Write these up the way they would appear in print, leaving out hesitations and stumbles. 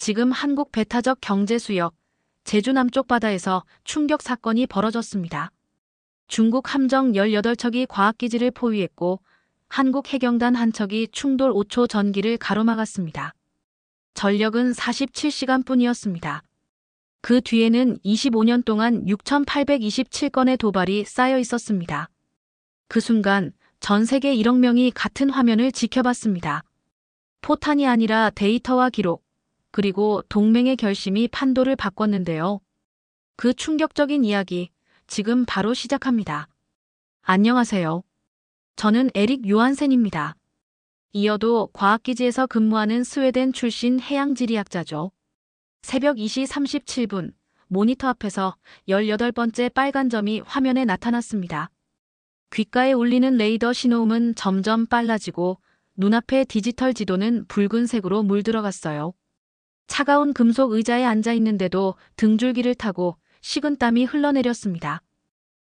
지금 한국 배타적 경제 수역, 제주 남쪽 바다에서 충격 사건이 벌어졌습니다. 중국 함정 18척이 과학기지를 포위했고 한국 해경단 한 척이 충돌 5초 전기를 가로막았습니다. 전력은 47시간 뿐이었습니다. 그 뒤에는 25년 동안 6,827건의 도발이 쌓여 있었습니다. 그 순간 전 세계 1억 명이 같은 화면을 지켜봤습니다. 포탄이 아니라 데이터와 기록, 그리고 동맹의 결심이 판도를 바꿨는데요. 그 충격적인 이야기, 지금 바로 시작합니다. 안녕하세요. 저는 에릭 요한센입니다. 이어도 과학기지에서 근무하는 스웨덴 출신 해양지리학자죠. 새벽 2시 37분, 모니터 앞에서 18번째 빨간 점이 화면에 나타났습니다. 귓가에 울리는 레이더 신호음은 점점 빨라지고 눈앞의 디지털 지도는 붉은색으로 물들어갔어요. 차가운 금속 의자에 앉아 있는데도 등줄기를 타고 식은땀이 흘러내렸습니다.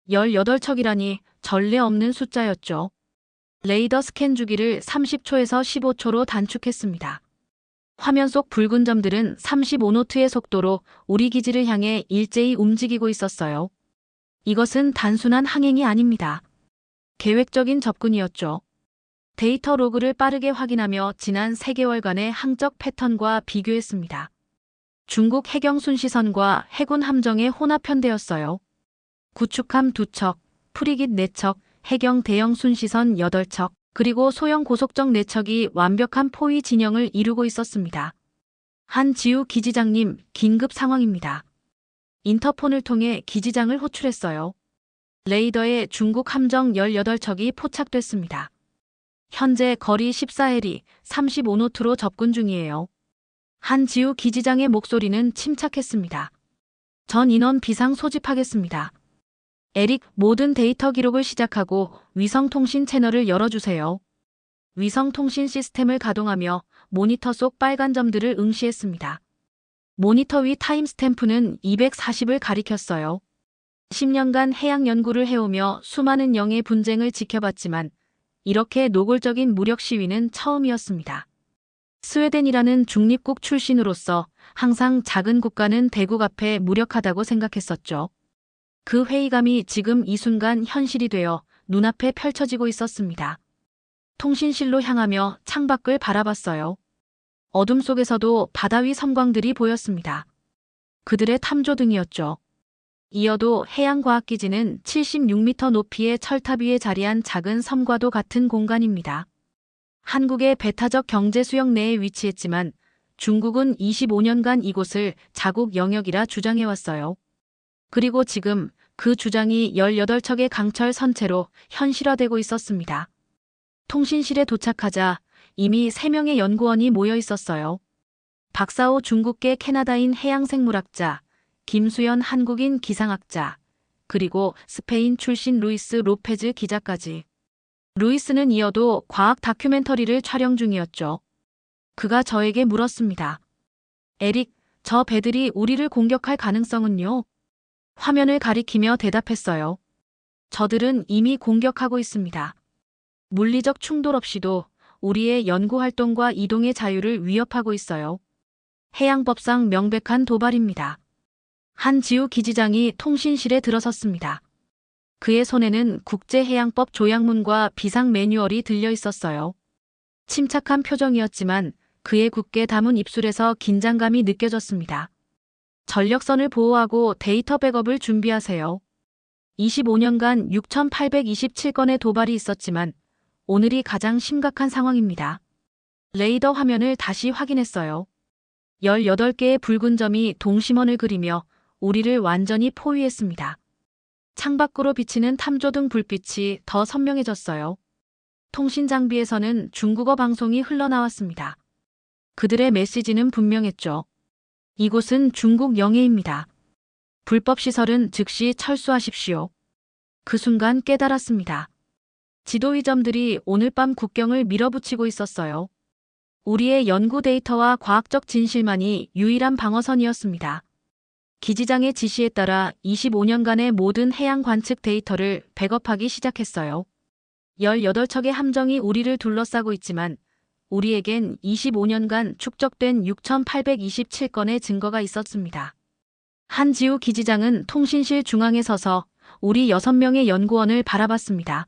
18척이라니 전례 없는 숫자였죠. 레이더 스캔 주기를 30초에서 15초로 단축했습니다. 화면 속 붉은 점들은 35노트의 속도로 우리 기지를 향해 일제히 움직이고 있었어요. 이것은 단순한 항행이 아닙니다. 계획적인 접근이었죠. 데이터 로그를 빠르게 확인하며 지난 3개월간의 항적 패턴과 비교했습니다. 중국 해경 순시선과 해군 함정의 혼합 편대였어요. 구축함 2척, 프리깃 4척, 해경 대형 순시선 8척, 그리고 소형 고속정 4척이 완벽한 포위 진영을 이루고 있었습니다. 한지우 기지장님, 긴급 상황입니다. 인터폰을 통해 기지장을 호출했어요. 레이더에 중국 함정 18척이 포착됐습니다. 현재 거리 14해리, 35노트로 접근 중이에요. 한지우 기지장의 목소리는 침착했습니다. 전 인원 비상 소집하겠습니다. 에릭, 모든 데이터 기록을 시작하고 위성통신 채널을 열어주세요. 위성통신 시스템을 가동하며 모니터 속 빨간 점들을 응시했습니다. 모니터 위 타임스탬프는 240을 가리켰어요. 10년간 해양 연구를 해오며 수많은 영의 분쟁을 지켜봤지만 이렇게 노골적인 무력 시위는 처음이었습니다. 스웨덴이라는 중립국 출신으로서 항상 작은 국가는 대국 앞에 무력하다고 생각했었죠. 그 회의감이 지금 이 순간 현실이 되어 눈앞에 펼쳐지고 있었습니다. 통신실로 향하며 창밖을 바라봤어요. 어둠 속에서도 바다 위 섬광들이 보였습니다. 그들의 탐조등이었죠. 이어도 해양과학기지는 76m 높이의 철탑 위에 자리한 작은 섬과도 같은 공간입니다. 한국의 배타적 경제 수역 내에 위치했지만 중국은 25년간 이곳을 자국 영역이라 주장해왔어요. 그리고 지금 그 주장이 18척의 강철 선체로 현실화되고 있었습니다. 통신실에 도착하자 이미 3명의 연구원이 모여 있었어요. 박사호 중국계 캐나다인 해양생물학자, 김수연 한국인 기상학자, 그리고 스페인 출신 루이스 로페즈 기자까지. 루이스는 이어도 과학 다큐멘터리를 촬영 중이었죠. 그가 저에게 물었습니다. 에릭, 저 배들이 우리를 공격할 가능성은요? 화면을 가리키며 대답했어요. 저들은 이미 공격하고 있습니다. 물리적 충돌 없이도 우리의 연구활동과 이동의 자유를 위협하고 있어요. 해양법상 명백한 도발입니다. 한지우 기지장이 통신실에 들어섰습니다. 그의 손에는 국제해양법 조약문과 비상 매뉴얼이 들려 있었어요. 침착한 표정이었지만 그의 굳게 담은 입술에서 긴장감이 느껴졌습니다. 전력선을 보호하고 데이터 백업을 준비하세요. 25년간 6,827건의 도발이 있었지만 오늘이 가장 심각한 상황입니다. 레이더 화면을 다시 확인했어요. 18개의 붉은 점이 동심원을 그리며 우리를 완전히 포위했습니다. 창밖으로 비치는 탐조등 불빛이 더 선명해졌어요. 통신 장비에서는 중국어 방송이 흘러나왔습니다. 그들의 메시지는 분명했죠. 이곳은 중국 영해입니다. 불법 시설은 즉시 철수하십시오. 그 순간 깨달았습니다. 지도 위 점들이 오늘 밤 국경을 밀어붙이고 있었어요. 우리의 연구 데이터와 과학적 진실만이 유일한 방어선이었습니다. 기지장의 지시에 따라 25년간의 모든 해양 관측 데이터를 백업하기 시작했어요. 18척의 함정이 우리를 둘러싸고 있지만 우리에겐 25년간 축적된 6,827건의 증거가 있었습니다. 한지우 기지장은 통신실 중앙에 서서 우리 6명의 연구원을 바라봤습니다.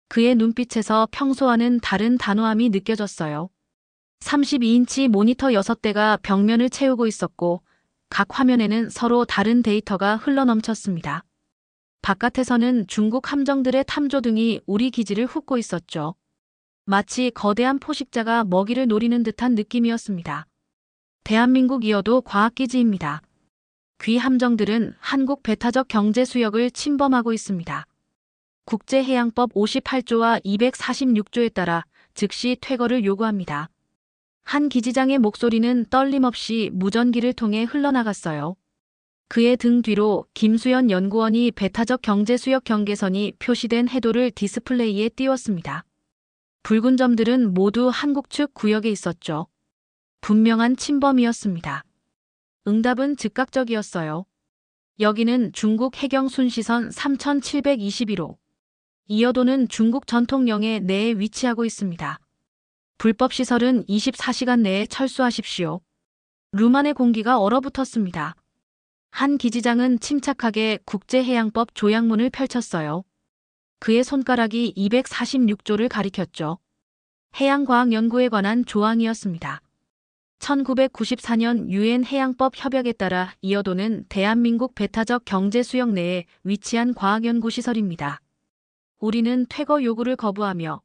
그의 눈빛에서 평소와는 다른 단호함이 느껴졌어요. 32인치 모니터 6대가 벽면을 채우고 있었고 각 화면에는 서로 다른 데이터가 흘러넘쳤습니다. 바깥에서는 중국 함정들의 탐조등이 우리 기지를 훑고 있었죠. 마치 거대한 포식자가 먹이를 노리는 듯한 느낌이었습니다. 대한민국이어도 과학기지입니다. 귀 함정들은 한국 배타적 경제 수역을 침범하고 있습니다. 국제해양법 58조와 246조에 따라 즉시 퇴거를 요구합니다. 한 기지장의 목소리는 떨림없이 무전기를 통해 흘러나갔어요. 그의 등 뒤로 김수연 연구원이 배타적 경제수역 경계선이 표시된 해도를 디스플레이에 띄웠습니다. 붉은 점들은 모두 한국 측 구역에 있었죠. 분명한 침범이었습니다. 응답은 즉각적이었어요. 여기는 중국 해경 순시선 3721호. 이 여도는 중국 전통령의 내에 위치하고 있습니다. 불법 시설은 24시간 내에 철수하십시오. 루만의 공기가 얼어붙었습니다. 한 기지장은 침착하게 국제해양법 조약문을 펼쳤어요. 그의 손가락이 246조를 가리켰죠. 해양과학연구에 관한 조항이었습니다. 1994년 유엔 해양법 협약에 따라 이 여도는 대한민국 배타적 경제수역 내에 위치한 과학연구시설입니다. 우리는 퇴거 요구를 거부하며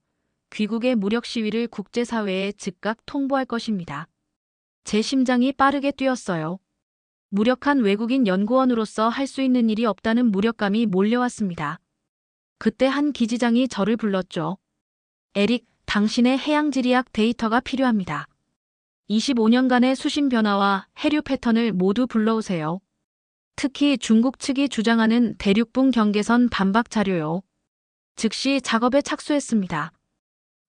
귀국의 무력 시위를 국제사회에 즉각 통보할 것입니다. 제 심장이 빠르게 뛰었어요. 무력한 외국인 연구원으로서 할 수 있는 일이 없다는 무력감이 몰려왔습니다. 그때 한 기지장이 저를 불렀죠. 에릭, 당신의 해양지리학 데이터가 필요합니다. 25년간의 수심 변화와 해류 패턴을 모두 불러오세요. 특히 중국 측이 주장하는 대륙붕 경계선 반박 자료요. 즉시 작업에 착수했습니다.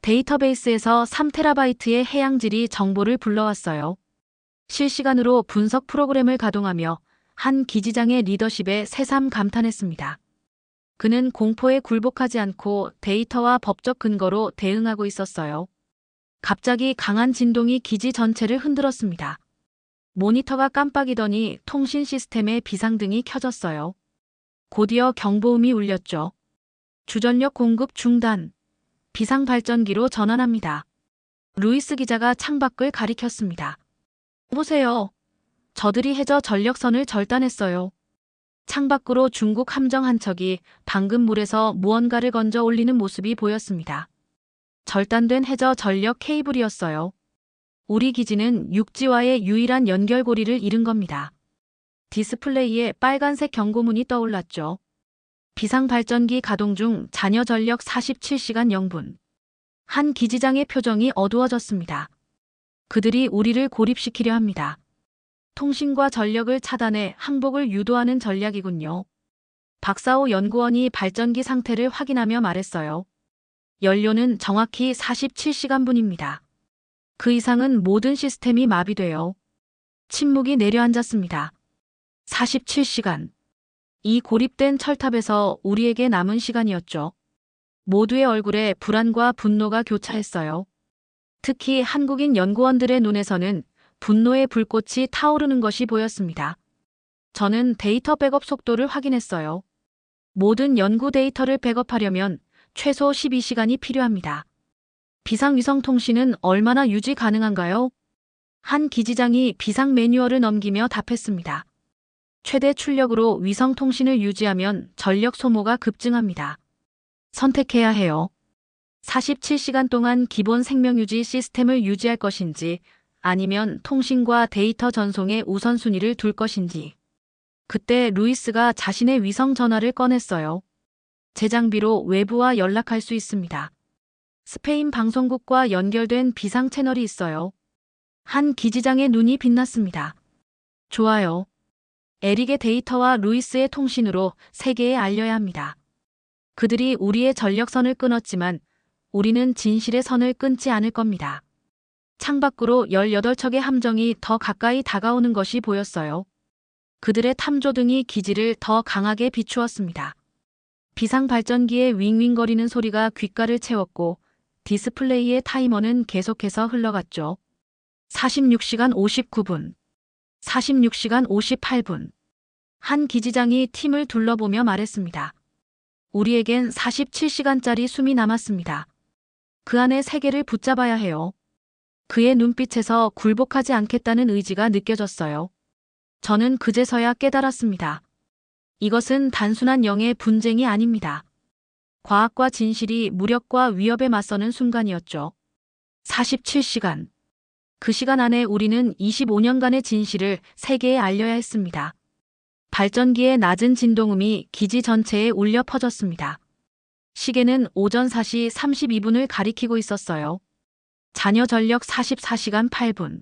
데이터베이스에서 3TB의 해양지리 정보를 불러왔어요. 실시간으로 분석 프로그램을 가동하며 한 기지장의 리더십에 새삼 감탄했습니다. 그는 공포에 굴복하지 않고 데이터와 법적 근거로 대응하고 있었어요. 갑자기 강한 진동이 기지 전체를 흔들었습니다. 모니터가 깜빡이더니 통신 시스템의 비상등이 켜졌어요. 곧이어 경보음이 울렸죠. 주전력 공급 중단. 비상발전기로 전환합니다. 루이스 기자가 창밖을 가리켰습니다. 보세요. 저들이 해저 전력선을 절단했어요. 창밖으로 중국 함정 한 척이 방금 물에서 무언가를 건져 올리는 모습이 보였습니다. 절단된 해저 전력 케이블이었어요. 우리 기지는 육지와의 유일한 연결고리를 잃은 겁니다. 디스플레이에 빨간색 경고문이 떠올랐죠. 비상발전기 가동 중 잔여 전력 47시간 0분. 한 기지장의 표정이 어두워졌습니다. 그들이 우리를 고립시키려 합니다. 통신과 전력을 차단해 항복을 유도하는 전략이군요. 박사오 연구원이 발전기 상태를 확인하며 말했어요. 연료는 정확히 47시간분입니다. 그 이상은 모든 시스템이 마비돼요. 침묵이 내려앉았습니다. 47시간. 이 고립된 철탑에서 우리에게 남은 시간이었죠. 모두의 얼굴에 불안과 분노가 교차했어요. 특히 한국인 연구원들의 눈에서는 분노의 불꽃이 타오르는 것이 보였습니다. 저는 데이터 백업 속도를 확인했어요. 모든 연구 데이터를 백업하려면 최소 12시간이 필요합니다. 비상위성 통신은 얼마나 유지 가능한가요? 한 기지장이 비상 매뉴얼을 넘기며 답했습니다. 최대 출력으로 위성 통신을 유지하면 전력 소모가 급증합니다. 선택해야 해요. 47시간 동안 기본 생명유지 시스템을 유지할 것인지 아니면 통신과 데이터 전송에 우선순위를 둘 것인지. 그때 루이스가 자신의 위성 전화를 꺼냈어요. 제 장비로 외부와 연락할 수 있습니다. 스페인 방송국과 연결된 비상 채널이 있어요. 한 기지장의 눈이 빛났습니다. 좋아요. 에릭의 데이터와 루이스의 통신으로 세계에 알려야 합니다. 그들이 우리의 전력선을 끊었지만 우리는 진실의 선을 끊지 않을 겁니다. 창밖으로 18척의 함정이 더 가까이 다가오는 것이 보였어요. 그들의 탐조등이 기지를 더 강하게 비추었습니다. 비상발전기의 윙윙거리는 소리가 귓가를 채웠고 디스플레이의 타이머는 계속해서 흘러갔죠. 46시간 59분, 46시간 58분. 한 기지장이 팀을 둘러보며 말했습니다. 우리에겐 47시간짜리 숨이 남았습니다. 그 안에 세계를 붙잡아야 해요. 그의 눈빛에서 굴복하지 않겠다는 의지가 느껴졌어요. 저는 그제서야 깨달았습니다. 이것은 단순한 영의 분쟁이 아닙니다. 과학과 진실이 무력과 위협에 맞서는 순간이었죠. 47시간. 그 시간 안에 우리는 25년간의 진실을 세계에 알려야 했습니다. 발전기의 낮은 진동음이 기지 전체에 울려 퍼졌습니다. 시계는 오전 4시 32분을 가리키고 있었어요. 잔여 전력 44시간 8분.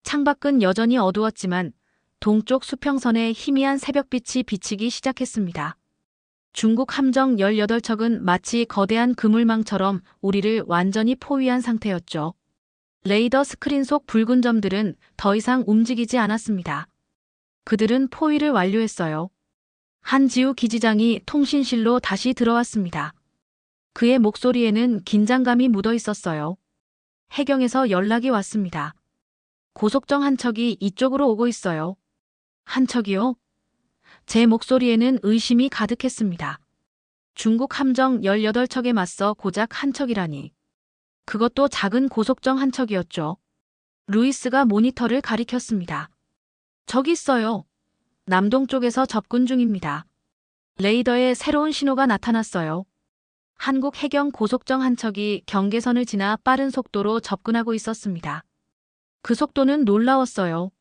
창밖은 여전히 어두웠지만 동쪽 수평선에 희미한 새벽빛이 비치기 시작했습니다. 중국 함정 18척은 마치 거대한 그물망처럼 우리를 완전히 포위한 상태였죠. 레이더 스크린 속 붉은 점들은 더 이상 움직이지 않았습니다. 그들은 포위를 완료했어요. 한지우 기지장이 통신실로 다시 들어왔습니다. 그의 목소리에는 긴장감이 묻어 있었어요. 해경에서 연락이 왔습니다. 고속정 한 척이 이쪽으로 오고 있어요. 한 척이요? 제 목소리에는 의심이 가득했습니다. 중국 함정 18척에 맞서 고작 한 척이라니. 그것도 작은 고속정 한 척이었죠. 루이스가 모니터를 가리켰습니다. 저기 있어요. 남동쪽에서 접근 중입니다. 레이더에 새로운 신호가 나타났어요. 한국 해경 고속정 한 척이 경계선을 지나 빠른 속도로 접근하고 있었습니다. 그 속도는 놀라웠어요.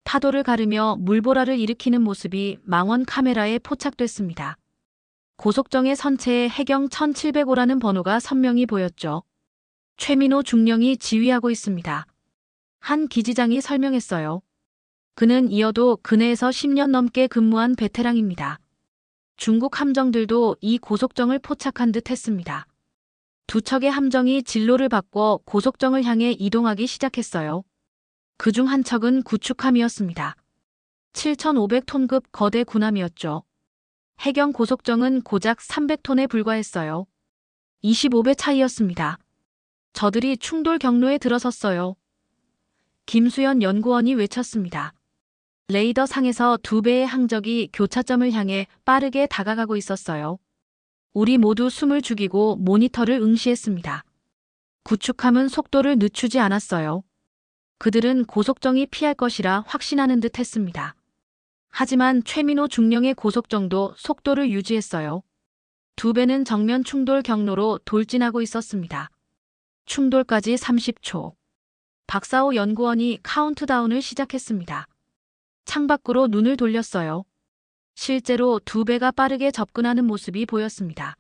파도를 가르며 물보라를 일으키는 모습이 망원 카메라에 포착됐습니다. 고속정의 선체에 해경 1705라는 번호가 선명히 보였죠. 최민호 중령이 지휘하고 있습니다. 한 기지장이 설명했어요. 그는 이어도 근해에서 10년 넘게 근무한 베테랑입니다. 중국 함정들도 이 고속정을 포착한 듯 했습니다. 두 척의 함정이 진로를 바꿔 고속정을 향해 이동하기 시작했어요. 그중 한 척은 구축함이었습니다. 7,500톤급 거대 군함이었죠. 해경 고속정은 고작 300톤에 불과했어요. 25배 차이였습니다. 저들이 충돌 경로에 들어섰어요. 김수연 연구원이 외쳤습니다. 레이더 상에서 2배의 항적이 교차점을 향해 빠르게 다가가고 있었어요. 우리 모두 숨을 죽이고 모니터를 응시했습니다. 구축함은 속도를 늦추지 않았어요. 그들은 고속정이 피할 것이라 확신하는 듯 했습니다. 하지만 최민호 중령의 고속정도 속도를 유지했어요. 2배는 정면 충돌 경로로 돌진하고 있었습니다. 충돌까지 30초. 박사호 연구원이 카운트다운을 시작했습니다. 창밖으로 눈을 돌렸어요. 실제로 2배가 빠르게 접근하는 모습이 보였습니다.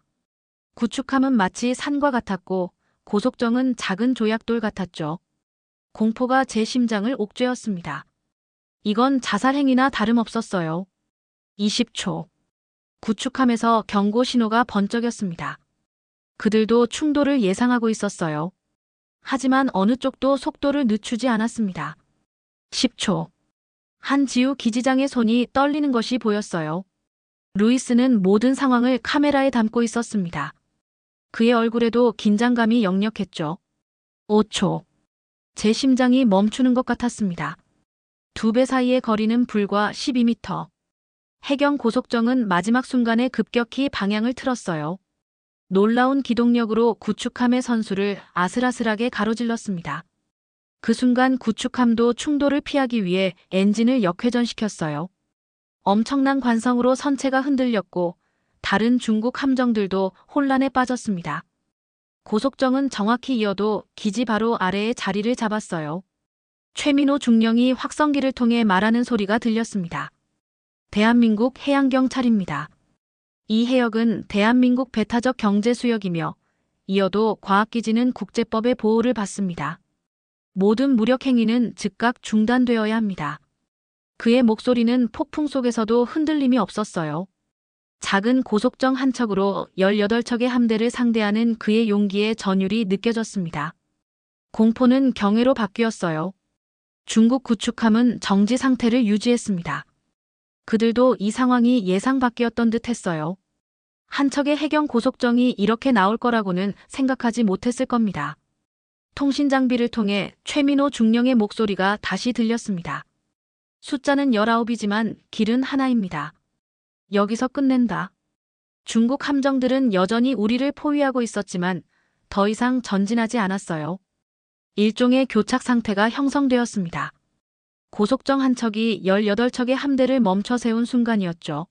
구축함은 마치 산과 같았고 고속정은 작은 조약돌 같았죠. 공포가 제 심장을 옥죄었습니다. 이건 자살행위나 다름없었어요. 20초. 구축함에서 경고 신호가 번쩍였습니다. 그들도 충돌을 예상하고 있었어요. 하지만 어느 쪽도 속도를 늦추지 않았습니다. 10초. 한지우 기지장의 손이 떨리는 것이 보였어요. 루이스는 모든 상황을 카메라에 담고 있었습니다. 그의 얼굴에도 긴장감이 역력했죠. 5초. 제 심장이 멈추는 것 같았습니다. 2배 사이의 거리는 불과 12m. 해경 고속정은 마지막 순간에 급격히 방향을 틀었어요. 놀라운 기동력으로 구축함의 선수를 아슬아슬하게 가로질렀습니다. 그 순간 구축함도 충돌을 피하기 위해 엔진을 역회전시켰어요. 엄청난 관성으로 선체가 흔들렸고 다른 중국 함정들도 혼란에 빠졌습니다. 고속정은 정확히 이어도 기지 바로 아래에 자리를 잡았어요. 최민호 중령이 확성기를 통해 말하는 소리가 들렸습니다. 대한민국 해양경찰입니다. 이 해역은 대한민국 배타적 경제수역이며 이어도 과학기지는 국제법의 보호를 받습니다. 모든 무력행위는 즉각 중단되어야 합니다. 그의 목소리는 폭풍 속에서도 흔들림이 없었어요. 작은 고속정 한 척으로 18척의 함대를 상대하는 그의 용기의 전율이 느껴졌습니다. 공포는 경외로 바뀌었어요. 중국 구축함은 정지 상태를 유지했습니다. 그들도 이 상황이 예상 밖이었던 듯 했어요. 한 척의 해경 고속정이 이렇게 나올 거라고는 생각하지 못했을 겁니다. 통신 장비를 통해 최민호 중령의 목소리가 다시 들렸습니다. 숫자는 19이지만 길은 하나입니다. 여기서 끝낸다. 중국 함정들은 여전히 우리를 포위하고 있었지만 더 이상 전진하지 않았어요. 일종의 교착 상태가 형성되었습니다. 고속정 한 척이 18척의 함대를 멈춰 세운 순간이었죠.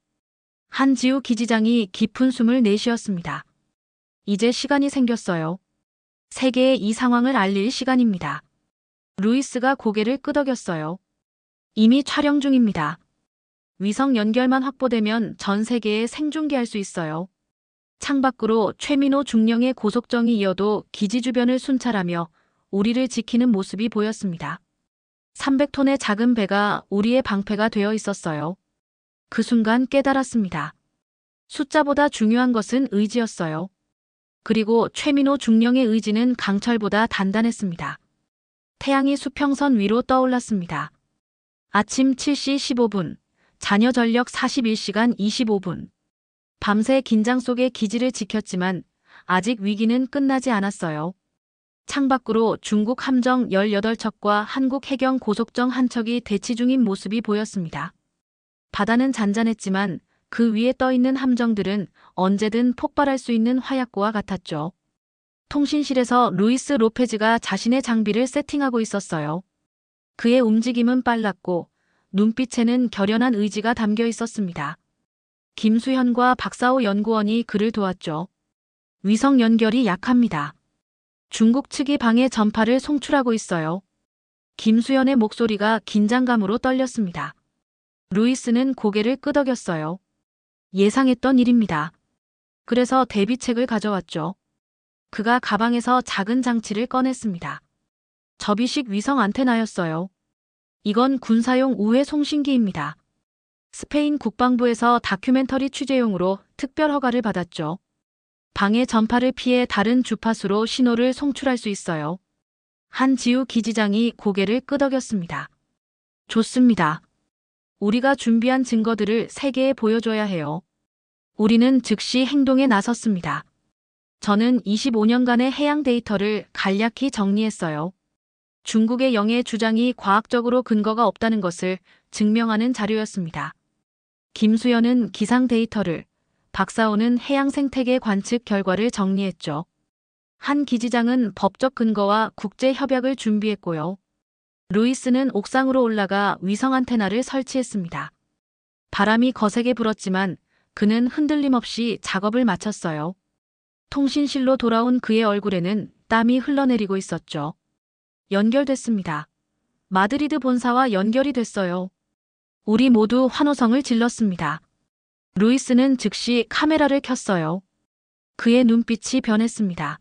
한지우 기지장이 깊은 숨을 내쉬었습니다. 이제 시간이 생겼어요. 세계에 이 상황을 알릴 시간입니다. 루이스가 고개를 끄덕였어요. 이미 촬영 중입니다. 위성 연결만 확보되면 전 세계에 생중계할 수 있어요. 창밖으로 최민호 중령의 고속정이 이어도 기지 주변을 순찰하며 우리를 지키는 모습이 보였습니다. 300톤의 작은 배가 우리의 방패가 되어 있었어요. 그 순간 깨달았습니다. 숫자보다 중요한 것은 의지였어요. 그리고 최민호 중령의 의지는 강철보다 단단했습니다. 태양이 수평선 위로 떠올랐습니다. 아침 7시 15분, 잔여 전력 41시간 25분. 밤새 긴장 속에 기지를 지켰지만 아직 위기는 끝나지 않았어요. 창밖으로 중국 함정 18척과 한국 해경 고속정 한 척이 대치 중인 모습이 보였습니다. 바다는 잔잔했지만 그 위에 떠있는 함정들은 언제든 폭발할 수 있는 화약고와 같았죠. 통신실에서 루이스 로페즈가 자신의 장비를 세팅하고 있었어요. 그의 움직임은 빨랐고 눈빛에는 결연한 의지가 담겨 있었습니다. 김수현과 박사오 연구원이 그를 도왔죠. 위성 연결이 약합니다. 중국 측이 방해 전파를 송출하고 있어요. 김수현의 목소리가 긴장감으로 떨렸습니다. 루이스는 고개를 끄덕였어요. 예상했던 일입니다. 그래서 대비책을 가져왔죠. 그가 가방에서 작은 장치를 꺼냈습니다. 접이식 위성 안테나였어요. 이건 군사용 우회 송신기입니다. 스페인 국방부에서 다큐멘터리 취재용으로 특별 허가를 받았죠. 방해 전파를 피해 다른 주파수로 신호를 송출할 수 있어요. 한지우 기지장이 고개를 끄덕였습니다. 좋습니다. 우리가 준비한 증거들을 세계에 보여줘야 해요. 우리는 즉시 행동에 나섰습니다. 저는 25년간의 해양 데이터를 간략히 정리했어요. 중국의 영해 주장이 과학적으로 근거가 없다는 것을 증명하는 자료였습니다. 김수현은 기상 데이터를, 박사오는 해양 생태계 관측 결과를 정리했죠. 한 기지장은 법적 근거와 국제 협약을 준비했고요. 루이스는 옥상으로 올라가 위성 안테나를 설치했습니다. 바람이 거세게 불었지만 그는 흔들림 없이 작업을 마쳤어요. 통신실로 돌아온 그의 얼굴에는 땀이 흘러내리고 있었죠. 연결됐습니다. 마드리드 본사와 연결이 됐어요. 우리 모두 환호성을 질렀습니다. 루이스는 즉시 카메라를 켰어요. 그의 눈빛이 변했습니다.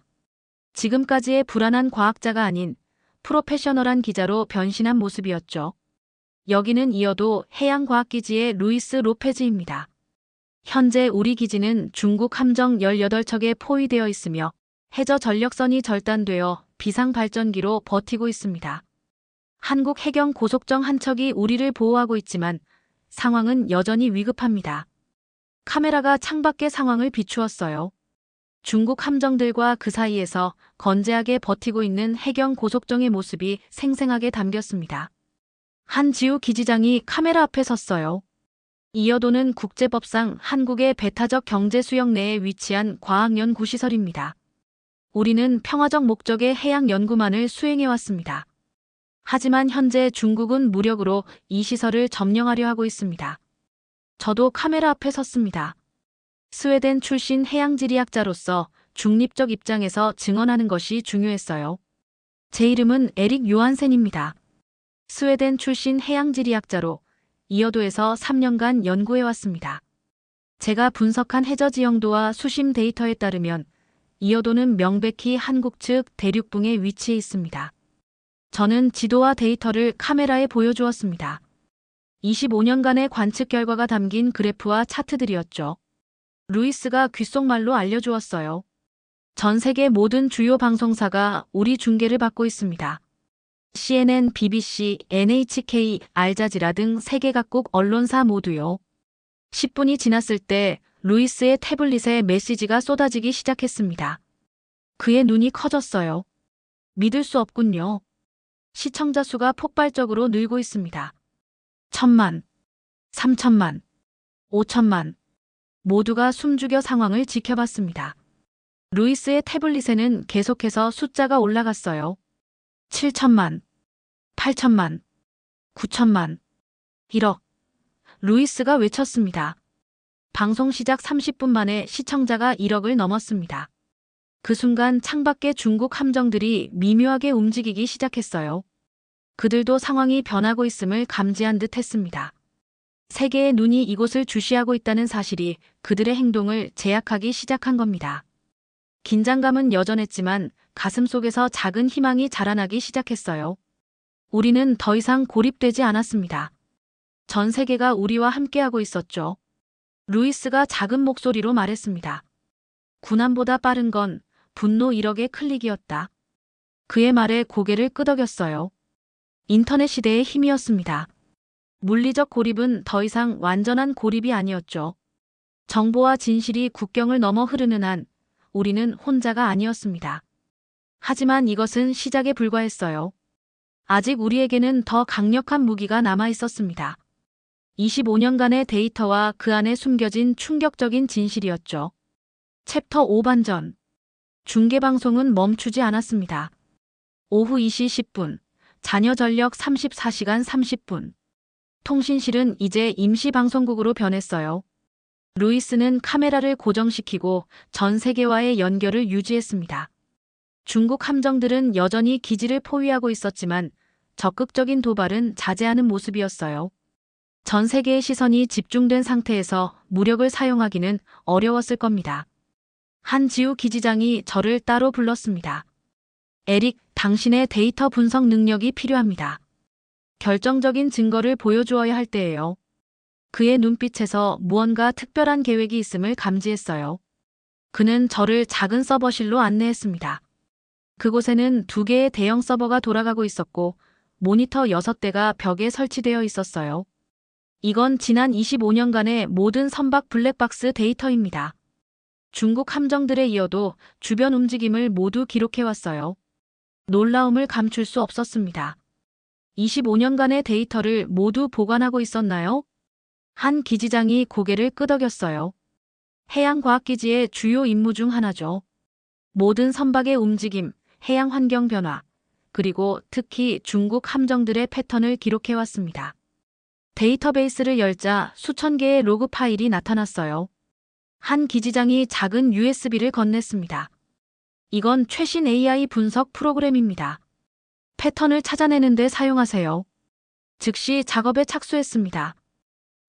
지금까지의 불안한 과학자가 아닌 프로페셔널한 기자로 변신한 모습이었죠. 여기는 이어도 해양과학기지의 루이스 로페즈입니다. 현재 우리 기지는 중국 함정 18척에 포위되어 있으며 해저 전력선이 절단되어 비상발전기로 버티고 있습니다. 한국 해경 고속정 한 척이 우리를 보호하고 있지만 상황은 여전히 위급합니다. 카메라가 창밖의 상황을 비추었어요. 중국 함정들과 그 사이에서 건재하게 버티고 있는 해경 고속정의 모습이 생생하게 담겼습니다. 한지우 기지장이 카메라 앞에 섰어요. 이어도는 국제법상 한국의 배타적 경제 수역 내에 위치한 과학연구시설입니다. 우리는 평화적 목적의 해양 연구만을 수행해왔습니다. 하지만 현재 중국은 무력으로 이 시설을 점령하려 하고 있습니다. 저도 카메라 앞에 섰습니다. 스웨덴 출신 해양지리학자로서 중립적 입장에서 증언하는 것이 중요했어요. 제 이름은 에릭 요한센입니다. 스웨덴 출신 해양지리학자로 이어도에서 3년간 연구해왔습니다. 제가 분석한 해저 지형도와 수심 데이터에 따르면 이어도는 명백히 한국 측 대륙붕에 위치해 있습니다. 저는 지도와 데이터를 카메라에 보여주었습니다. 25년간의 관측 결과가 담긴 그래프와 차트들이었죠. 루이스가 귓속말로 알려주었어요. 전 세계 모든 주요 방송사가 우리 중계를 받고 있습니다. CNN, BBC, NHK, 알자지라 등 세계 각국 언론사 모두요. 10분이 지났을 때 루이스의 태블릿에 메시지가 쏟아지기 시작했습니다. 그의 눈이 커졌어요. 믿을 수 없군요. 시청자 수가 폭발적으로 늘고 있습니다. 1,000만, 3,000만, 5,000만. 모두가 숨죽여 상황을 지켜봤습니다. 루이스의 태블릿에는 계속해서 숫자가 올라갔어요. 7,000만, 8,000만, 9,000만, 1억. 루이스가 외쳤습니다. 방송 시작 30분 만에 시청자가 1억을 넘었습니다. 그 순간 창밖의 중국 함정들이 미묘하게 움직이기 시작했어요. 그들도 상황이 변하고 있음을 감지한 듯 했습니다. 세계의 눈이 이곳을 주시하고 있다는 사실이 그들의 행동을 제약하기 시작한 겁니다. 긴장감은 여전했지만 가슴속에서 작은 희망이 자라나기 시작했어요. 우리는 더 이상 고립되지 않았습니다. 전 세계가 우리와 함께하고 있었죠. 루이스가 작은 목소리로 말했습니다. 군함보다 빠른 건 분노 1억의 클릭이었다. 그의 말에 고개를 끄덕였어요. 인터넷 시대의 힘이었습니다. 물리적 고립은 더 이상 완전한 고립이 아니었죠. 정보와 진실이 국경을 넘어 흐르는 한 우리는 혼자가 아니었습니다. 하지만 이것은 시작에 불과했어요. 아직 우리에게는 더 강력한 무기가 남아 있었습니다. 25년간의 데이터와 그 안에 숨겨진 충격적인 진실이었죠. 챕터 5 반전. 중계방송은 멈추지 않았습니다. 오후 2시 10분, 잔여 전력 34시간 30분. 통신실은 이제 임시방송국으로 변했어요. 루이스는 카메라를 고정시키고 전 세계와의 연결을 유지했습니다. 중국 함정들은 여전히 기지를 포위하고 있었지만 적극적인 도발은 자제하는 모습이었어요. 전 세계의 시선이 집중된 상태에서 무력을 사용하기는 어려웠을 겁니다. 한 지우 기지장이 저를 따로 불렀습니다. 에릭, 당신의 데이터 분석 능력이 필요합니다. 결정적인 증거를 보여주어야 할 때예요. 그의 눈빛에서 무언가 특별한 계획이 있음을 감지했어요. 그는 저를 작은 서버실로 안내했습니다. 그곳에는 2개의 대형 서버가 돌아가고 있었고 모니터 6대가 벽에 설치되어 있었어요. 이건 지난 25년간의 모든 선박 블랙박스 데이터입니다. 중국 함정들에 이어도 주변 움직임을 모두 기록해왔어요. 놀라움을 감출 수 없었습니다. 25년간의 데이터를 모두 보관하고 있었나요? 한 기지장이 고개를 끄덕였어요. 해양과학기지의 주요 임무 중 하나죠. 모든 선박의 움직임, 해양 환경 변화, 그리고 특히 중국 함정들의 패턴을 기록해왔습니다. 데이터베이스를 열자 수천 개의 로그 파일이 나타났어요. 한 기지장이 작은 USB를 건넸습니다. 이건 최신 AI 분석 프로그램입니다. 패턴을 찾아내는 데 사용하세요. 즉시 작업에 착수했습니다.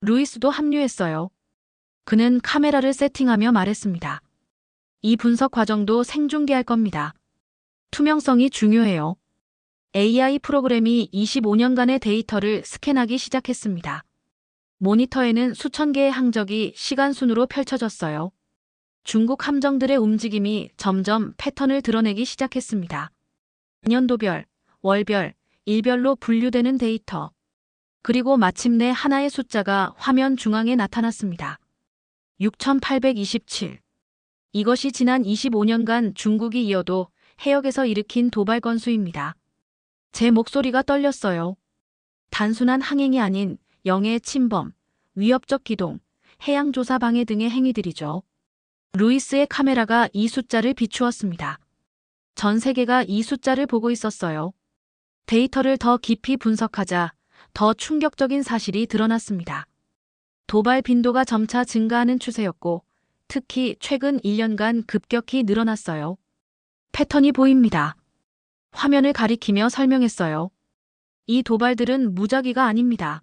루이스도 합류했어요. 그는 카메라를 세팅하며 말했습니다. 이 분석 과정도 생중계할 겁니다. 투명성이 중요해요. AI 프로그램이 25년간의 데이터를 스캔하기 시작했습니다. 모니터에는 수천 개의 항적이 시간순으로 펼쳐졌어요. 중국 함정들의 움직임이 점점 패턴을 드러내기 시작했습니다. 년도별, 월별, 일별로 분류되는 데이터. 그리고 마침내 하나의 숫자가 화면 중앙에 나타났습니다. 6,827. 이것이 지난 25년간 중국이 이어도 해역에서 일으킨 도발 건수입니다. 제 목소리가 떨렸어요. 단순한 항행이 아닌 영해 침범, 위협적 기동, 해양조사 방해 등의 행위들이죠. 루이스의 카메라가 이 숫자를 비추었습니다. 전 세계가 이 숫자를 보고 있었어요. 데이터를 더 깊이 분석하자 더 충격적인 사실이 드러났습니다. 도발 빈도가 점차 증가하는 추세였고 특히 최근 1년간 급격히 늘어났어요. 패턴이 보입니다. 화면을 가리키며 설명했어요. 이 도발들은 무작위가 아닙니다.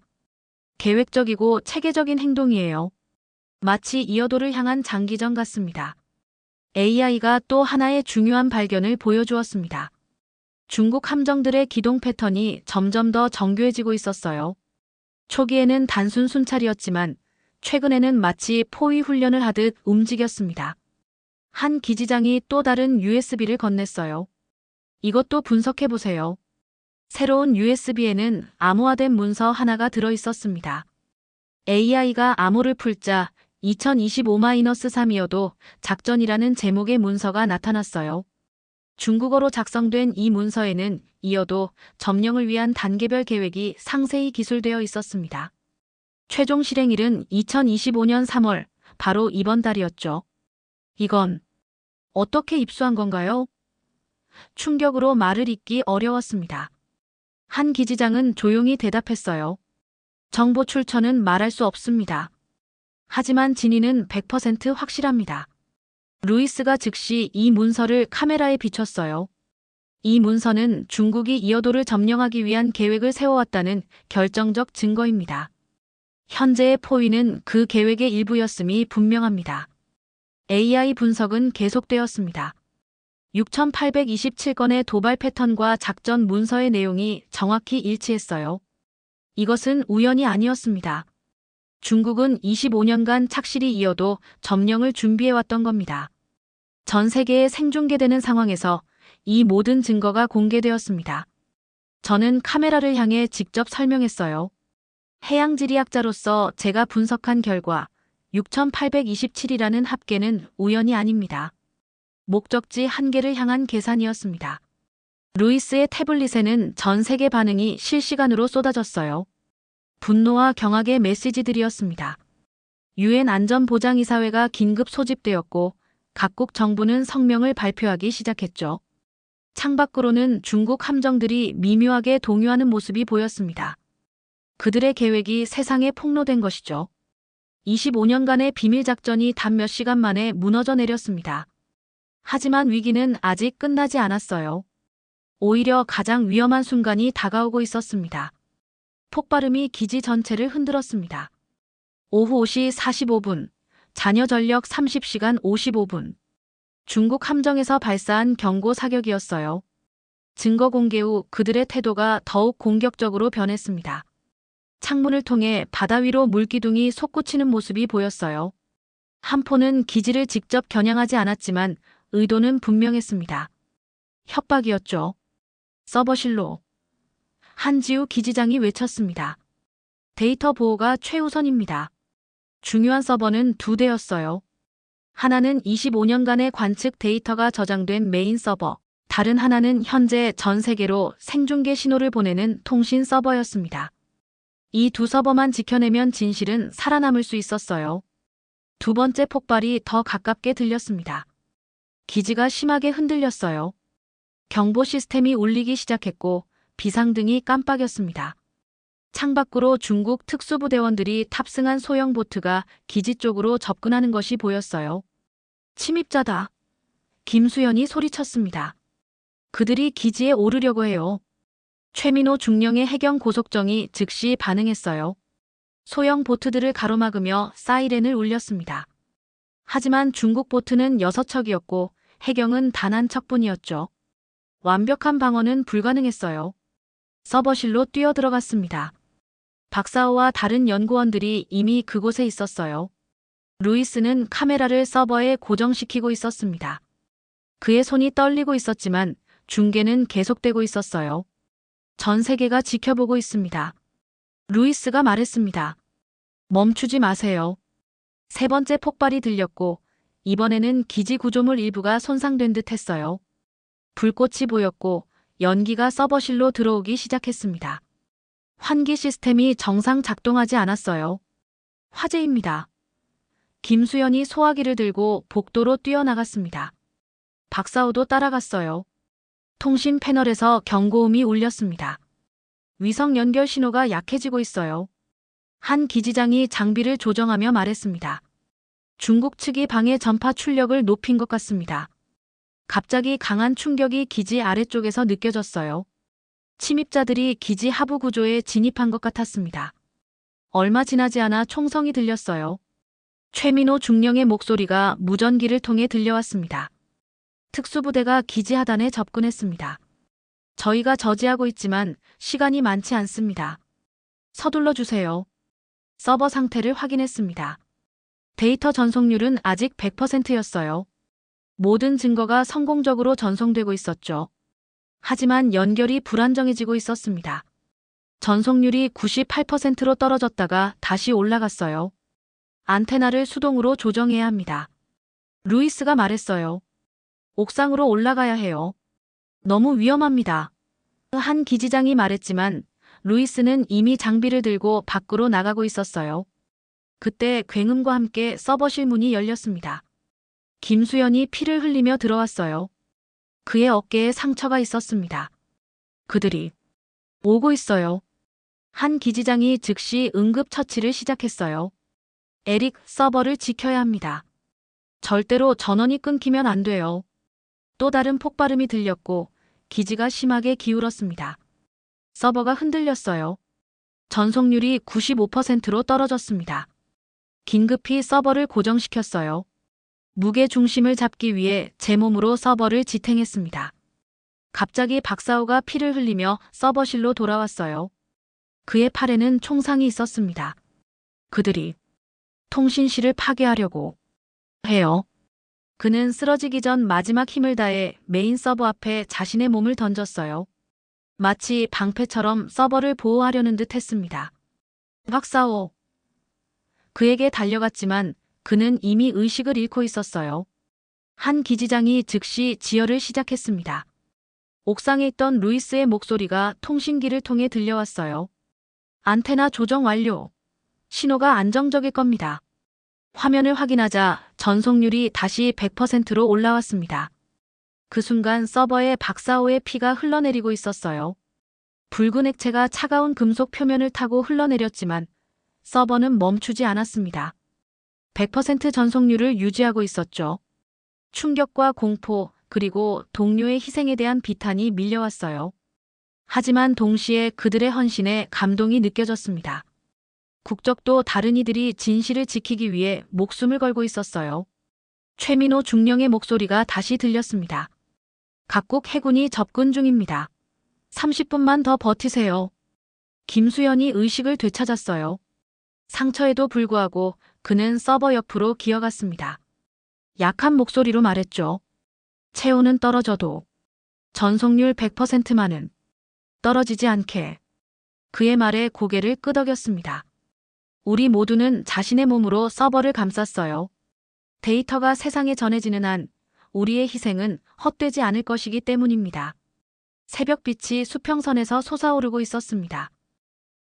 계획적이고 체계적인 행동이에요. 마치 이어도를 향한 장기전 같습니다. AI가 또 하나의 중요한 발견을 보여주었습니다. 중국 함정들의 기동 패턴이 점점 더 정교해지고 있었어요. 초기에는 단순 순찰이었지만 최근에는 마치 포위 훈련을 하듯 움직였습니다. 한 기지장이 또 다른 USB를 건넸어요. 이것도 분석해보세요. 새로운 USB에는 암호화된 문서 하나가 들어 있었습니다. AI가 암호를 풀자 2025-3이어도 작전이라는 제목의 문서가 나타났어요. 중국어로 작성된 이 문서에는 이어도 점령을 위한 단계별 계획이 상세히 기술되어 있었습니다. 최종 실행일은 2025년 3월, 바로 이번 달이었죠. 이건 어떻게 입수한 건가요? 충격으로 말을 잇기 어려웠습니다. 한 기지장은 조용히 대답했어요. 정보 출처는 말할 수 없습니다. 하지만 진위는 100% 확실합니다. 루이스가 즉시 이 문서를 카메라에 비췄어요. 이 문서는 중국이 이어도를 점령하기 위한 계획을 세워왔다는 결정적 증거입니다. 현재의 포위는 그 계획의 일부였음이 분명합니다. AI 분석은 계속되었습니다. 6,827건의 도발 패턴과 작전 문서의 내용이 정확히 일치했어요. 이것은 우연이 아니었습니다. 중국은 25년간 착실히 이어도 점령을 준비해왔던 겁니다. 전 세계에 생중계되는 상황에서 이 모든 증거가 공개되었습니다. 저는 카메라를 향해 직접 설명했어요. 해양지리학자로서 제가 분석한 결과 6,827이라는 합계는 우연이 아닙니다. 목적지 한 개를 향한 계산이었습니다. 루이스의 태블릿에는 전 세계 반응이 실시간으로 쏟아졌어요. 분노와 경악의 메시지들이었습니다. 유엔 안전보장이사회가 긴급 소집되었고 각국 정부는 성명을 발표하기 시작했죠. 창밖으로는 중국 함정들이 미묘하게 동요하는 모습이 보였습니다. 그들의 계획이 세상에 폭로된 것이죠. 25년간의 비밀작전이 단 몇 시간 만에 무너져 내렸습니다. 하지만 위기는 아직 끝나지 않았어요. 오히려 가장 위험한 순간이 다가오고 있었습니다. 폭발음이 기지 전체를 흔들었습니다. 오후 5시 45분, 잔여 전력 30시간 55분. 중국 함정에서 발사한 경고 사격이었어요. 증거 공개 후 그들의 태도가 더욱 공격적으로 변했습니다. 창문을 통해 바다 위로 물기둥이 솟구치는 모습이 보였어요. 함포는 기지를 직접 겨냥하지 않았지만 의도는 분명했습니다. 협박이었죠. 서버실로. 한지우 기지장이 외쳤습니다. 데이터 보호가 최우선입니다. 중요한 서버는 두 대였어요. 하나는 25년간의 관측 데이터가 저장된 메인 서버, 다른 하나는 현재 전 세계로 생중계 신호를 보내는 통신 서버였습니다. 이 두 서버만 지켜내면 진실은 살아남을 수 있었어요. 두 번째 폭발이 더 가깝게 들렸습니다. 기지가 심하게 흔들렸어요. 경보 시스템이 울리기 시작했고 비상등이 깜빡였습니다. 창밖으로 중국 특수부대원들이 탑승한 소형 보트가 기지 쪽으로 접근하는 것이 보였어요. 침입자다. 김수현이 소리쳤습니다. 그들이 기지에 오르려고 해요. 최민호 중령의 해경 고속정이 즉시 반응했어요. 소형 보트들을 가로막으며 사이렌을 울렸습니다. 하지만 중국 보트는 6척이었고 해경은 단 한 척뿐이었죠. 완벽한 방어는 불가능했어요. 서버실로 뛰어들어갔습니다. 박사오와 다른 연구원들이 이미 그곳에 있었어요. 루이스는 카메라를 서버에 고정시키고 있었습니다. 그의 손이 떨리고 있었지만 중계는 계속되고 있었어요. 전 세계가 지켜보고 있습니다. 루이스가 말했습니다. 멈추지 마세요. 세 번째 폭발이 들렸고 이번에는 기지 구조물 일부가 손상된 듯 했어요. 불꽃이 보였고 연기가 서버실로 들어오기 시작했습니다. 환기 시스템이 정상 작동하지 않았어요. 화재입니다. 김수현이 소화기를 들고 복도로 뛰어나갔습니다. 박사오도 따라갔어요. 통신 패널에서 경고음이 울렸습니다. 위성 연결 신호가 약해지고 있어요. 한 기지장이 장비를 조정하며 말했습니다. 중국 측이 방해 전파 출력을 높인 것 같습니다. 갑자기 강한 충격이 기지 아래쪽에서 느껴졌어요. 침입자들이 기지 하부 구조에 진입한 것 같았습니다. 얼마 지나지 않아 총성이 들렸어요. 최민호 중령의 목소리가 무전기를 통해 들려왔습니다. 특수부대가 기지 하단에 접근했습니다. 저희가 저지하고 있지만 시간이 많지 않습니다. 서둘러 주세요. 서버 상태를 확인했습니다. 데이터 전송률은 아직 100%였어요. 모든 증거가 성공적으로 전송되고 있었죠. 하지만 연결이 불안정해지고 있었습니다. 전송률이 98%로 떨어졌다가 다시 올라갔어요. 안테나를 수동으로 조정해야 합니다. 루이스가 말했어요. 옥상으로 올라가야 해요. 너무 위험합니다. 한 기지장이 말했지만 루이스는 이미 장비를 들고 밖으로 나가고 있었어요. 그때 굉음과 함께 서버실 문이 열렸습니다. 김수연이 피를 흘리며 들어왔어요. 그의 어깨에 상처가 있었습니다. 그들이 오고 있어요. 한 기지장이 즉시 응급처치를 시작했어요. 에릭, 서버를 지켜야 합니다. 절대로 전원이 끊기면 안 돼요. 또 다른 폭발음이 들렸고 기지가 심하게 기울었습니다. 서버가 흔들렸어요. 전속률이 95%로 떨어졌습니다. 긴급히 서버를 고정시켰어요. 무게 중심을 잡기 위해 제 몸으로 서버를 지탱했습니다. 갑자기 박사오가 피를 흘리며 서버실로 돌아왔어요. 그의 팔에는 총상이 있었습니다. 그들이 통신실을 파괴하려고 해요. 그는 쓰러지기 전 마지막 힘을 다해 메인 서버 앞에 자신의 몸을 던졌어요. 마치 방패처럼 서버를 보호하려는 듯 했습니다. 박사오. 그에게 달려갔지만 그는 이미 의식을 잃고 있었어요. 한 기지장이 즉시 지혈을 시작했습니다. 옥상에 있던 루이스의 목소리가 통신기를 통해 들려왔어요. 안테나 조정 완료. 신호가 안정적일 겁니다. 화면을 확인하자 전속률이 다시 100%로 올라왔습니다. 그 순간 서버에 박사오의 피가 흘러내리고 있었어요. 붉은 액체가 차가운 금속 표면을 타고 흘러내렸지만 서버는 멈추지 않았습니다. 100% 전속률을 유지하고 있었죠. 충격과 공포, 그리고 동료의 희생에 대한 비탄이 밀려왔어요. 하지만 동시에 그들의 헌신에 감동이 느껴졌습니다. 국적도 다른 이들이 진실을 지키기 위해 목숨을 걸고 있었어요. 최민호 중령의 목소리가 다시 들렸습니다. 각국 해군이 접근 중입니다. 30분만 더 버티세요. 김수연이 의식을 되찾았어요. 상처에도 불구하고 그는 서버 옆으로 기어갔습니다. 약한 목소리로 말했죠. 체온은 떨어져도 전속률 100%만은 떨어지지 않게. 그의 말에 고개를 끄덕였습니다. 우리 모두는 자신의 몸으로 서버를 감쌌어요. 데이터가 세상에 전해지는 한 우리의 희생은 헛되지 않을 것이기 때문입니다. 새벽빛이 수평선에서 솟아오르고 있었습니다.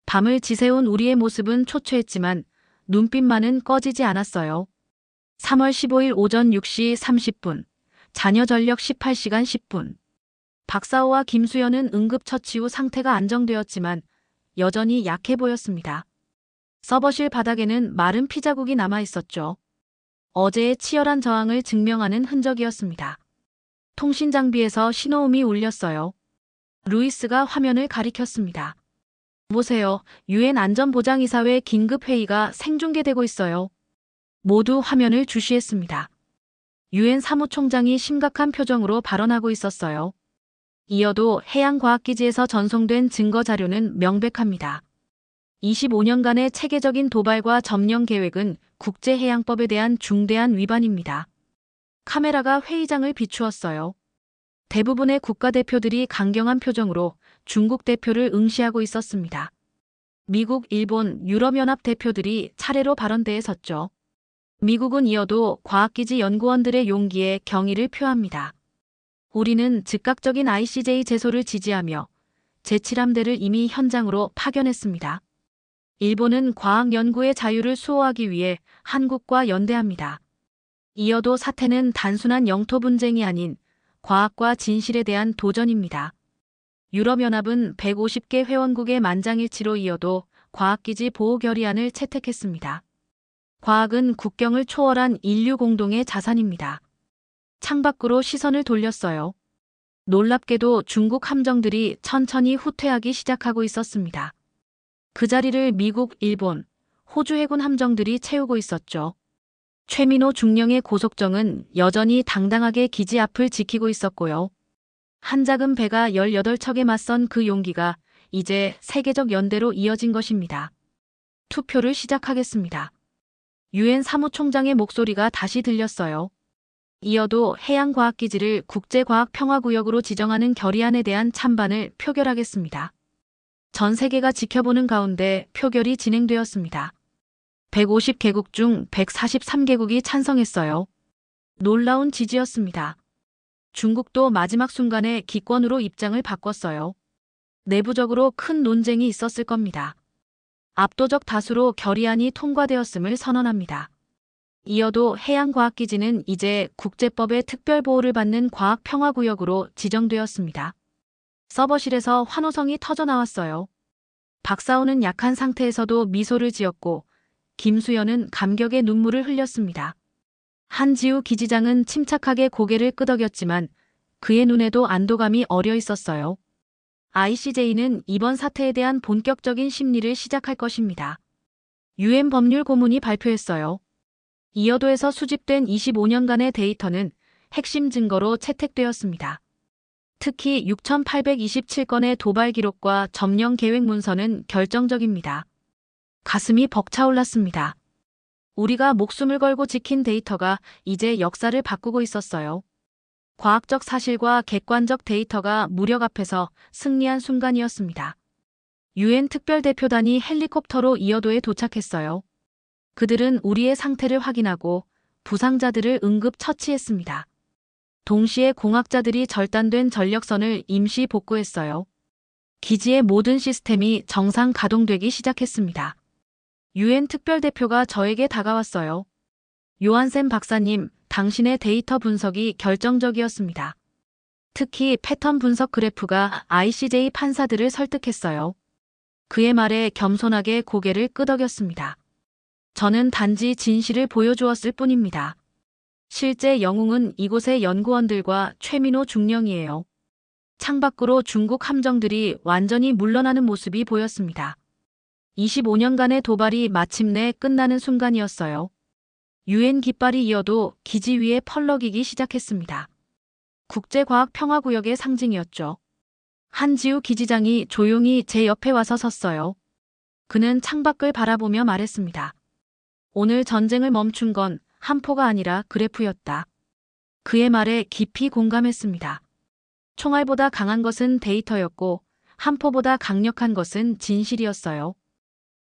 밤을 지새운 우리의 모습은 초췌했지만 눈빛만은 꺼지지 않았어요. 3월 15일 오전 6시 30분, 잔여 전력 18시간 10분. 박사오와 김수연은 응급처치 후 상태가 안정되었지만 여전히 약해 보였습니다. 서버실 바닥에는 마른 피자국이 남아 있었죠. 어제의 치열한 저항을 증명하는 흔적이었습니다. 통신 장비에서 신호음이 울렸어요. 루이스가 화면을 가리켰습니다. 보세요. 유엔 안전보장이사회 긴급회의가 생중계되고 있어요. 모두 화면을 주시했습니다. 유엔 사무총장이 심각한 표정으로 발언하고 있었어요. 이어도 해양과학기지에서 전송된 증거 자료는 명백합니다. 25년간의 체계적인 도발과 점령 계획은 국제해양법에 대한 중대한 위반입니다. 카메라가 회의장을 비추었어요. 대부분의 국가대표들이 강경한 표정으로 중국 대표를 응시하고 있었습니다. 미국, 일본, 유럽연합 대표들이 차례로 발언대에 섰죠. 미국은 이어도 과학기지 연구원들의 용기에 경의를 표합니다. 우리는 즉각적인 ICJ 제소를 지지하며 제7함대를 이미 현장으로 파견했습니다. 일본은 과학연구의 자유를 수호하기 위해 한국과 연대합니다. 이어도 사태는 단순한 영토 분쟁이 아닌 과학과 진실에 대한 도전입니다. 유럽연합은 150개 회원국의 만장일치로 이어도 과학기지 보호 결의안을 채택했습니다. 과학은 국경을 초월한 인류 공동의 자산입니다. 창밖으로 시선을 돌렸어요. 놀랍게도 중국 함정들이 천천히 후퇴하기 시작하고 있었습니다. 그 자리를 미국, 일본, 호주 해군 함정들이 채우고 있었죠. 최민호 중령의 고속정은 여전히 당당하게 기지 앞을 지키고 있었고요. 한 작은 배가 18척에 맞선 그 용기가 이제 세계적 연대로 이어진 것입니다. 투표를 시작하겠습니다. 유엔 사무총장의 목소리가 다시 들렸어요. 이어도 해양과학기지를 국제과학평화구역으로 지정하는 결의안에 대한 찬반을 표결하겠습니다. 전 세계가 지켜보는 가운데 표결이 진행되었습니다. 150개국 중 143개국이 찬성했어요. 놀라운 지지였습니다. 중국도 마지막 순간에 기권으로 입장을 바꿨어요. 내부적으로 큰 논쟁이 있었을 겁니다. 압도적 다수로 결의안이 통과되었음을 선언합니다. 이어도 해양과학기지는 이제 국제법의 특별보호를 받는 과학평화구역으로 지정되었습니다. 서버실에서 환호성이 터져나왔어요. 박사오는 약한 상태에서도 미소를 지었고 김수연은 감격의 눈물을 흘렸습니다. 한지우 기지장은 침착하게 고개를 끄덕였지만 그의 눈에도 안도감이 어려 있었어요. ICJ는 이번 사태에 대한 본격적인 심리를 시작할 것입니다. UN 법률 고문이 발표했어요. 이어도에서 수집된 25년간의 데이터는 핵심 증거로 채택되었습니다. 특히 6,827건의 도발 기록과 점령 계획 문서는 결정적입니다. 가슴이 벅차올랐습니다. 우리가 목숨을 걸고 지킨 데이터가 이제 역사를 바꾸고 있었어요. 과학적 사실과 객관적 데이터가 무력 앞에서 승리한 순간이었습니다. UN 특별대표단이 헬리콥터로 이어도에 도착했어요. 그들은 우리의 상태를 확인하고 부상자들을 응급 처치했습니다. 동시에 공학자들이 절단된 전력선을 임시 복구했어요. 기지의 모든 시스템이 정상 가동되기 시작했습니다. UN 특별대표가 저에게 다가왔어요. 요한센 박사님, 당신의 데이터 분석이 결정적이었습니다. 특히 패턴 분석 그래프가 ICJ 판사들을 설득했어요. 그의 말에 겸손하게 고개를 끄덕였습니다. 저는 단지 진실을 보여주었을 뿐입니다. 실제 영웅은 이곳의 연구원들과 최민호 중령이에요. 창밖으로 중국 함정들이 완전히 물러나는 모습이 보였습니다. 25년간의 도발이 마침내 끝나는 순간이었어요. UN 깃발이 이어도 기지 위에 펄럭이기 시작했습니다. 국제과학평화구역의 상징이었죠. 한지우 기지장이 조용히 제 옆에 와서 섰어요. 그는 창밖을 바라보며 말했습니다. 오늘 전쟁을 멈춘 건 함포가 아니라 그래프였다. 그의 말에 깊이 공감했습니다. 총알보다 강한 것은 데이터였고 함포보다 강력한 것은 진실이었어요.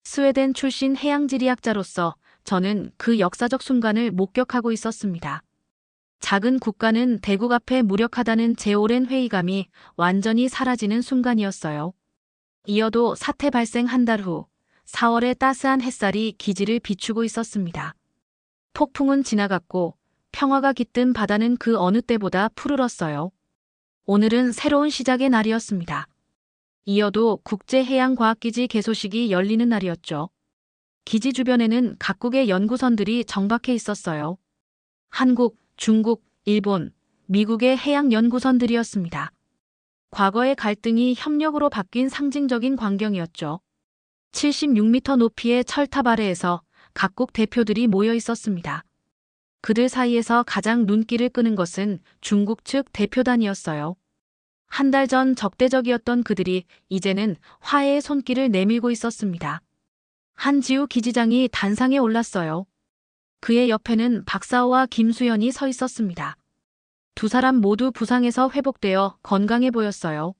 스웨덴 출신 해양지리학자로서 저는 그 역사적 순간을 목격하고 있었습니다. 작은 국가는 대국 앞에 무력하다는 제 오랜 회의감이 완전히 사라지는 순간이었어요. 이어도 사태 발생 한 달 후 4월의 따스한 햇살이 기지를 비추고 있었습니다. 폭풍은 지나갔고 평화가 깃든 바다는 그 어느 때보다 푸르렀어요. 오늘은 새로운 시작의 날이었습니다. 이어도 국제해양과학기지 개소식이 열리는 날이었죠. 기지 주변에는 각국의 연구선들이 정박해 있었어요. 한국, 중국, 일본, 미국의 해양연구선들이었습니다. 과거의 갈등이 협력으로 바뀐 상징적인 광경이었죠. 76m 높이의 철탑 아래에서 각국 대표들이 모여 있었습니다. 그들 사이에서 가장 눈길을 끄는 것은 중국 측 대표단이었어요. 한 달 전 적대적이었던 그들이 이제는 화해의 손길을 내밀고 있었습니다. 한지우 기지장이 단상에 올랐어요. 그의 옆에는 박사오와 김수연이 서 있었습니다. 두 사람 모두 부상에서 회복되어 건강해 보였어요.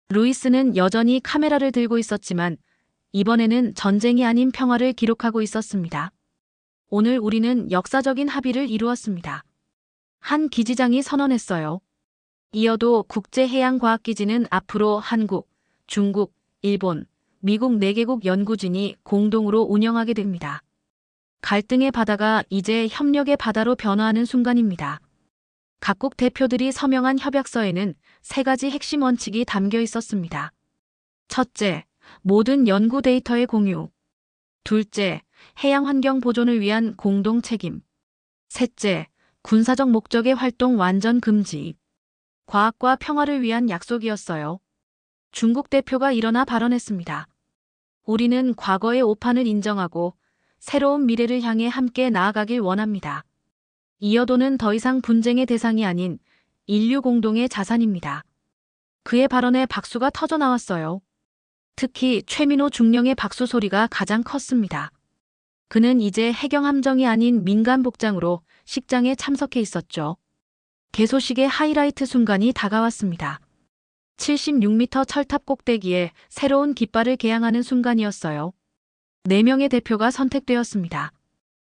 루이스는 여전히 카메라를 들고 있었지만 이번에는 전쟁이 아닌 평화를 기록하고 있었습니다. 오늘 우리는 역사적인 합의를 이루었습니다. 한 기지장이 선언했어요. 이어도 국제해양과학기지는 앞으로 한국, 중국, 일본, 미국 4개국 연구진이 공동으로 운영하게 됩니다. 갈등의 바다가 이제 협력의 바다로 변화하는 순간입니다. 각국 대표들이 서명한 협약서에는 3가지 핵심 원칙이 담겨 있었습니다. 첫째, 모든 연구 데이터의 공유. 둘째, 해양 환경 보존을 위한 공동 책임. 셋째, 군사적 목적의 활동 완전 금지. 과학과 평화를 위한 약속이었어요. 중국 대표가 일어나 발언했습니다. 우리는 과거의 오판을 인정하고 새로운 미래를 향해 함께 나아가길 원합니다. 이어도는 더 이상 분쟁의 대상이 아닌 인류 공동의 자산입니다. 그의 발언에 박수가 터져 나왔어요. 특히 최민호 중령의 박수 소리가 가장 컸습니다. 그는 이제 해경함정이 아닌 민간 복장으로 식장에 참석해 있었죠. 개소식의 하이라이트 순간이 다가왔습니다. 76m 철탑 꼭대기에 새로운 깃발을 개양하는 순간이었어요. 4명의 대표가 선택되었습니다.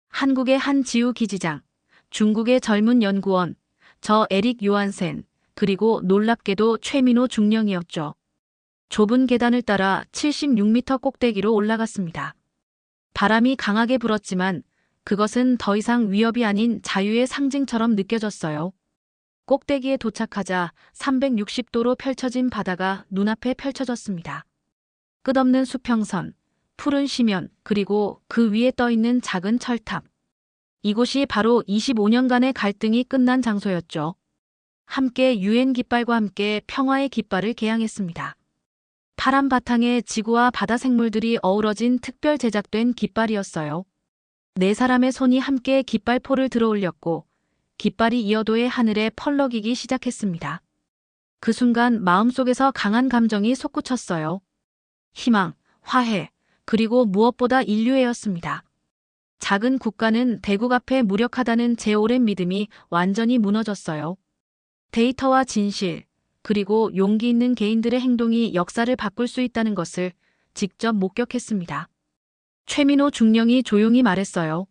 한국의 한지우 기지장, 중국의 젊은 연구원, 저 에릭 요한센, 그리고 놀랍게도 최민호 중령이었죠. 좁은 계단을 따라 76m 꼭대기로 올라갔습니다. 바람이 강하게 불었지만 그것은 더 이상 위협이 아닌 자유의 상징처럼 느껴졌어요. 꼭대기에 도착하자 360도로 펼쳐진 바다가 눈앞에 펼쳐졌습니다. 끝없는 수평선, 푸른 심연, 그리고 그 위에 떠있는 작은 철탑. 이곳이 바로 25년간의 갈등이 끝난 장소였죠. 함께 유엔 깃발과 함께 평화의 깃발을 개양했습니다. 파란 바탕에 지구와 바다 생물들이 어우러진 특별 제작된 깃발이었어요. 4사람의 손이 함께 깃발포를 들어 올렸고 깃발이 이어도의 하늘에 펄럭이기 시작했습니다. 그 순간 마음속에서 강한 감정이 솟구쳤어요. 희망, 화해, 그리고 무엇보다 인류애였습니다. 작은 국가는 대국 앞에 무력하다는 제 오랜 믿음이 완전히 무너졌어요. 데이터와 진실, 그리고 용기 있는 개인들의 행동이 역사를 바꿀 수 있다는 것을 직접 목격했습니다. 최민호 중령이 조용히 말했어요.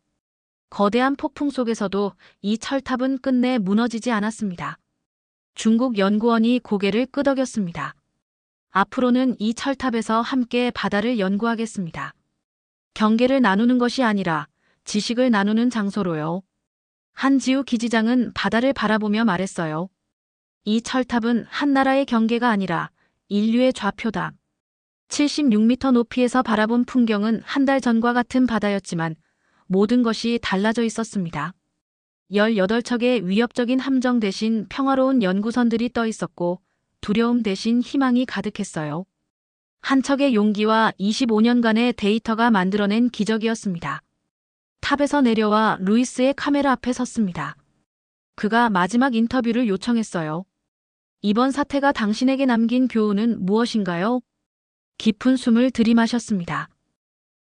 거대한 폭풍 속에서도 이 철탑은 끝내 무너지지 않았습니다. 중국 연구원이 고개를 끄덕였습니다. 앞으로는 이 철탑에서 함께 바다를 연구하겠습니다. 경계를 나누는 것이 아니라 지식을 나누는 장소로요. 한지우 기지장은 바다를 바라보며 말했어요. 이 철탑은 한 나라의 경계가 아니라 인류의 좌표다. 76m 높이에서 바라본 풍경은 한 달 전과 같은 바다였지만 모든 것이 달라져 있었습니다. 18척의 위협적인 함정 대신 평화로운 연구선들이 떠 있었고 두려움 대신 희망이 가득했어요. 한 척의 용기와 25년간의 데이터가 만들어낸 기적이었습니다. 탑에서 내려와 루이스의 카메라 앞에 섰습니다. 그가 마지막 인터뷰를 요청했어요. 이번 사태가 당신에게 남긴 교훈은 무엇인가요? 깊은 숨을 들이마셨습니다.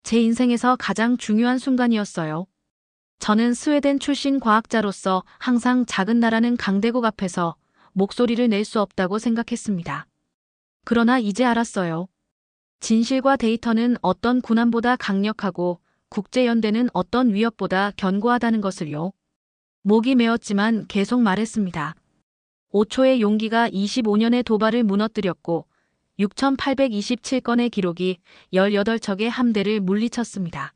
제 인생에서 가장 중요한 순간이었어요. 저는 스웨덴 출신 과학자로서 항상 작은 나라는 강대국 앞에서 목소리를 낼 수 없다고 생각했습니다. 그러나 이제 알았어요. 진실과 데이터는 어떤 군함보다 강력하고 국제연대는 어떤 위협보다 견고하다는 것을요. 목이 메었지만 계속 말했습니다. 5초의 용기가 25년의 도발을 무너뜨렸고 6,827건의 기록이 18척의 함대를 물리쳤습니다.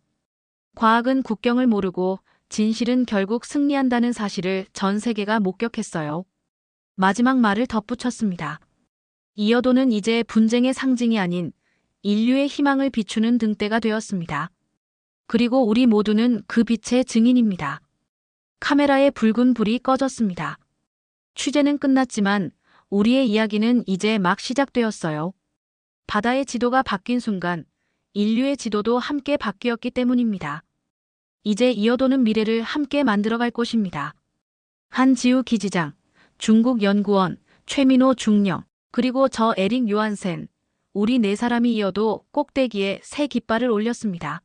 과학은 국경을 모르고 진실은 결국 승리한다는 사실을 전 세계가 목격했어요. 마지막 말을 덧붙였습니다. 이어도는 이제 분쟁의 상징이 아닌 인류의 희망을 비추는 등대가 되었습니다. 그리고 우리 모두는 그 빛의 증인입니다. 카메라의 붉은 불이 꺼졌습니다. 취재는 끝났지만 우리의 이야기는 이제 막 시작되었어요. 바다의 지도가 바뀐 순간 인류의 지도도 함께 바뀌었기 때문입니다. 이제 이어도는 미래를 함께 만들어갈 곳입니다. 한지우 기지장, 중국 연구원, 최민호 중령, 그리고 저 에릭 요한센, 우리 4사람이 이어도 꼭대기에 새 깃발을 올렸습니다.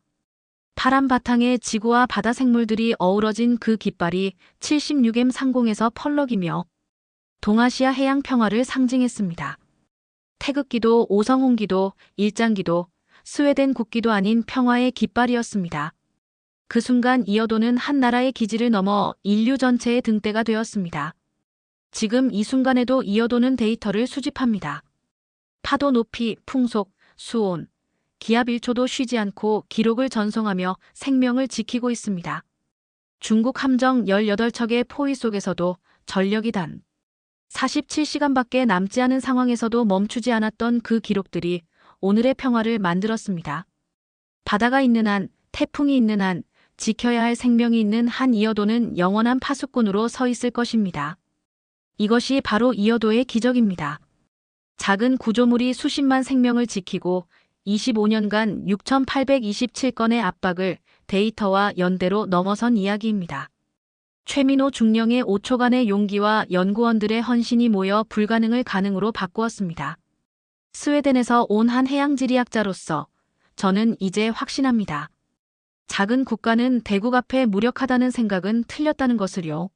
파란 바탕에 지구와 바다 생물들이 어우러진 그 깃발이 76M 상공에서 펄럭이며 동아시아 해양 평화를 상징했습니다. 태극기도 오성홍기도 일장기도 스웨덴 국기도 아닌 평화의 깃발이었습니다. 그 순간 이어도는 한 나라의 기지를 넘어 인류 전체의 등대가 되었습니다. 지금 이 순간에도 이어도는 데이터를 수집합니다. 파도 높이, 풍속, 수온, 기압 1초도 쉬지 않고 기록을 전송하며 생명을 지키고 있습니다. 중국 함정 18척의 포위 속에서도 전력이 단 47시간밖에 남지 않은 상황에서도 멈추지 않았던 그 기록들이 오늘의 평화를 만들었습니다. 바다가 있는 한, 태풍이 있는 한, 지켜야 할 생명이 있는 한 이어도는 영원한 파수꾼으로 서 있을 것입니다. 이것이 바로 이어도의 기적입니다. 작은 구조물이 수십만 생명을 지키고 25년간 6,827건의 압박을 데이터와 연대로 넘어선 이야기입니다. 최민호 중령의 5초간의 용기와 연구원들의 헌신이 모여 불가능을 가능으로 바꾸었습니다. 스웨덴에서 온 한 해양지리학자로서 저는 이제 확신합니다. 작은 국가는 대국 앞에 무력하다는 생각은 틀렸다는 것을요.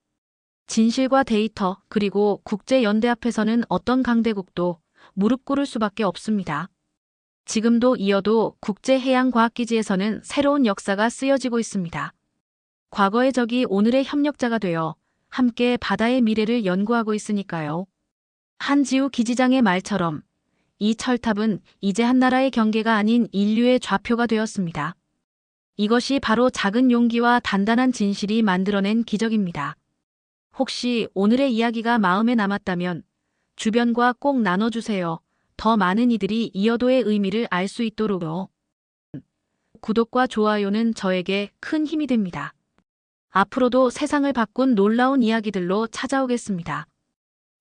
진실과 데이터 그리고 국제연대 앞에서는 어떤 강대국도 무릎 꿇을 수밖에 없습니다. 지금도 이어도 국제해양과학기지에서는 새로운 역사가 쓰여지고 있습니다. 과거의 적이 오늘의 협력자가 되어 함께 바다의 미래를 연구하고 있으니까요. 한지우 기지장의 말처럼 이 철탑은 이제 한 나라의 경계가 아닌 인류의 좌표가 되었습니다. 이것이 바로 작은 용기와 단단한 진실이 만들어낸 기적입니다. 혹시 오늘의 이야기가 마음에 남았다면 주변과 꼭 나눠주세요. 더 많은 이들이 이어도의 의미를 알 수 있도록요. 구독과 좋아요는 저에게 큰 힘이 됩니다. 앞으로도 세상을 바꾼 놀라운 이야기들로 찾아오겠습니다.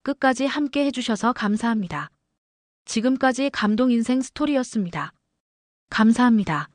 끝까지 함께 해주셔서 감사합니다. 지금까지 감동 인생 스토리였습니다. 감사합니다.